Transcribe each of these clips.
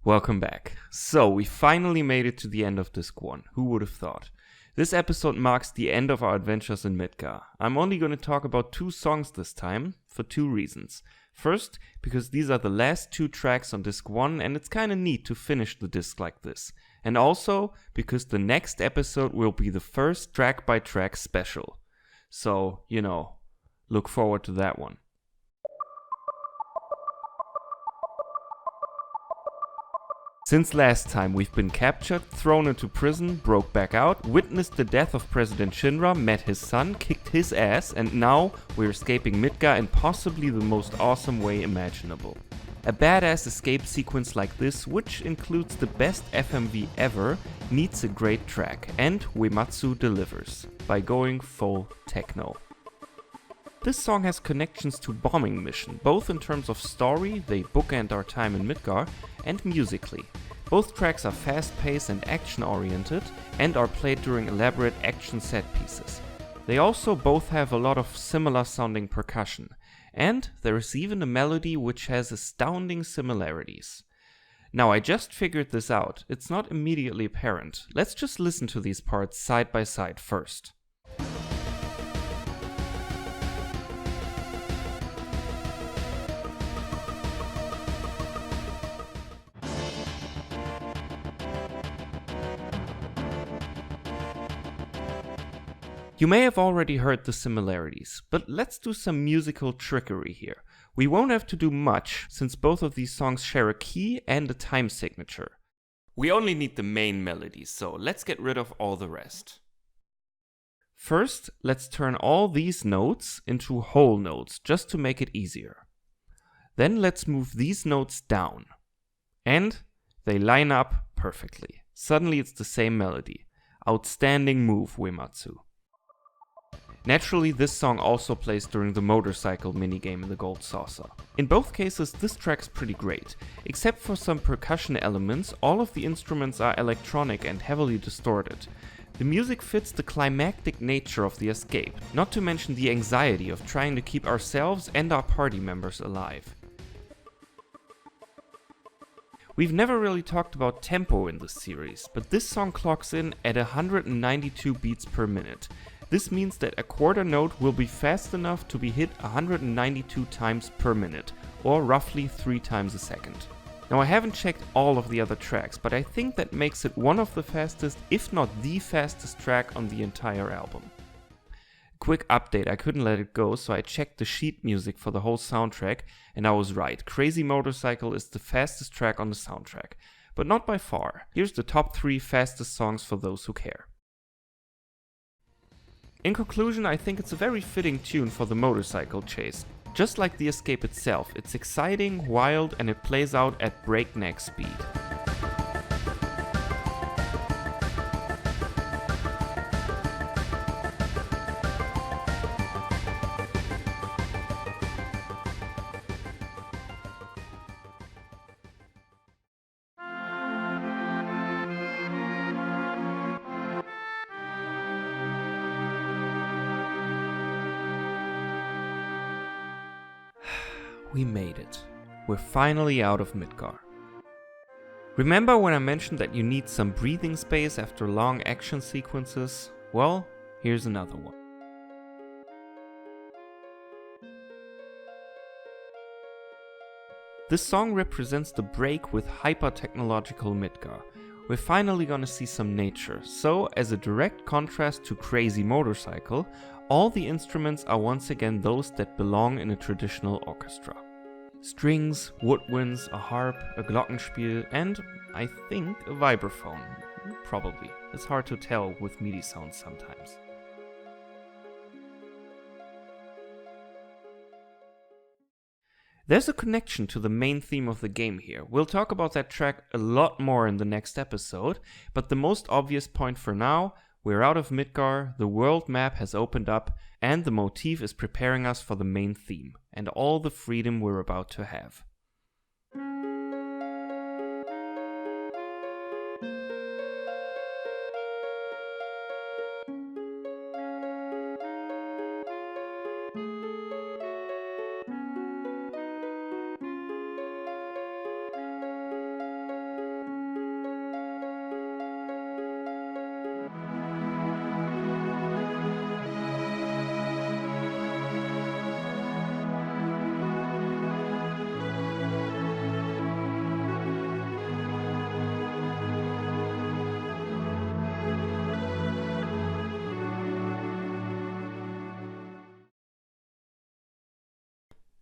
Welcome back. So, we finally made it to the end of Disc 1. Who would have thought? This episode marks the end of our adventures in Midgar. I'm only going to talk about 2 songs this time, for 2 reasons. First, because these are the last 2 tracks on Disc 1 and it's kinda neat to finish the disc like this. And also, because the next episode will be the first track-by-track special. So, look forward to that one. Since last time, we've been captured, thrown into prison, broke back out, witnessed the death of President Shinra, met his son, kicked his ass, and now we're escaping Midgar in possibly the most awesome way imaginable. A badass escape sequence like this, which includes the best FMV ever, needs a great track, and Uematsu delivers, by going full techno. This song has connections to Bombing Mission, both in terms of story, they bookend our time in Midgar, and musically. Both tracks are fast-paced and action-oriented, and are played during elaborate action set pieces. They also both have a lot of similar-sounding percussion, and there is even a melody which has astounding similarities. Now, I just figured this out, it's not immediately apparent. Let's just listen to these parts side by side first. You may have already heard the similarities, but let's do some musical trickery here. We won't have to do much, since both of these songs share a key and a time signature. We only need the main melodies, so let's get rid of all the rest. First, let's turn all these notes into whole notes, just to make it easier. Then let's move these notes down. And they line up perfectly. Suddenly it's the same melody. Outstanding move, Uematsu. Naturally, this song also plays during the motorcycle minigame in the Gold Saucer. In both cases, this track's pretty great. Except for some percussion elements, all of the instruments are electronic and heavily distorted. The music fits the climactic nature of the escape, not to mention the anxiety of trying to keep ourselves and our party members alive. We've never really talked about tempo in this series, but this song clocks in at 192 beats per minute. This means that a quarter note will be fast enough to be hit 192 times per minute, or roughly 3 times a second. Now, I haven't checked all of the other tracks, but I think that makes it one of the fastest, if not the fastest track on the entire album. Quick update, I couldn't let it go, so I checked the sheet music for the whole soundtrack, and I was right. Crazy Motorcycle is the fastest track on the soundtrack, but not by far. Here's the top 3 fastest songs for those who care. In conclusion, I think it's a very fitting tune for the motorcycle chase. Just like the escape itself, it's exciting, wild, and it plays out at breakneck speed. We made it. We're finally out of Midgar. Remember when I mentioned that you need some breathing space after long action sequences? Well, here's another one. This song represents the break with hyper-technological Midgar. We're finally gonna see some nature, so as a direct contrast to Crazy Motorcycle, all the instruments are once again those that belong in a traditional orchestra. Strings, woodwinds, a harp, a glockenspiel, and, I think, a vibraphone. Probably. It's hard to tell with MIDI sounds sometimes. There's a connection to the main theme of the game here. We'll talk about that track a lot more in the next episode, but the most obvious point for now, we're out of Midgar, the world map has opened up, and the motif is preparing us for the main theme, and all the freedom we're about to have.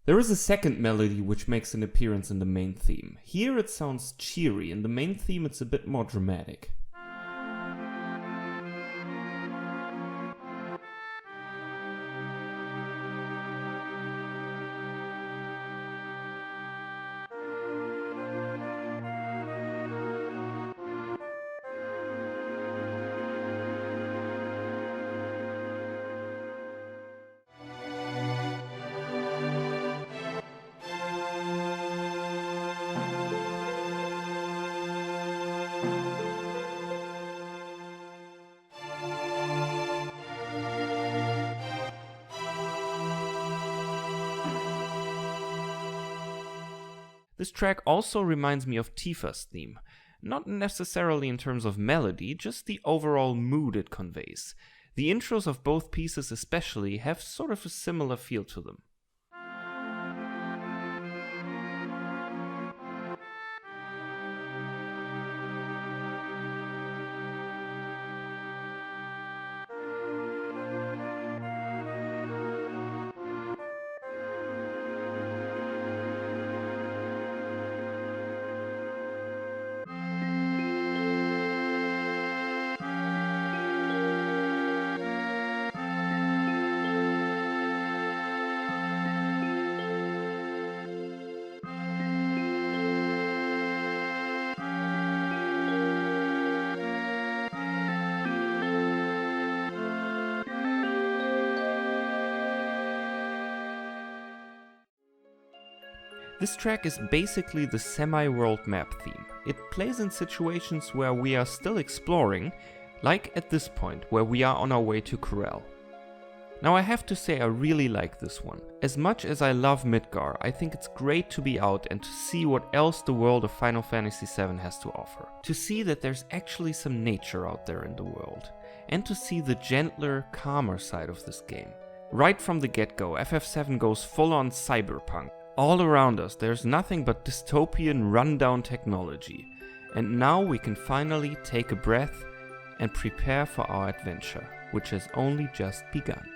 There is a second melody which makes an appearance in the main theme. Here it sounds cheery, in the main theme it's a bit more dramatic. This track also reminds me of Tifa's theme, not necessarily in terms of melody, just the overall mood it conveys. The intros of both pieces especially have sort of a similar feel to them. This track is basically the semi-world map theme. It plays in situations where we are still exploring, like at this point where we are on our way to Corel. Now I have to say I really like this one. As much as I love Midgar, I think it's great to be out and to see what else the world of Final Fantasy VII has to offer. To see that there's actually some nature out there in the world, and to see the gentler, calmer side of this game. Right from the get-go, FF7 goes full on cyberpunk. All around us there's nothing but dystopian rundown technology, and now we can finally take a breath and prepare for our adventure, which has only just begun.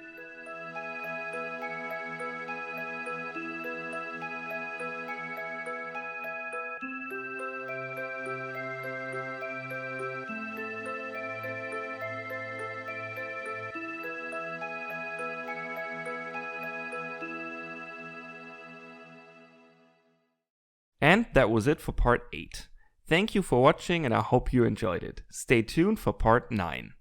And that was it for part 8. Thank you for watching and I hope you enjoyed it. Stay tuned for part 9.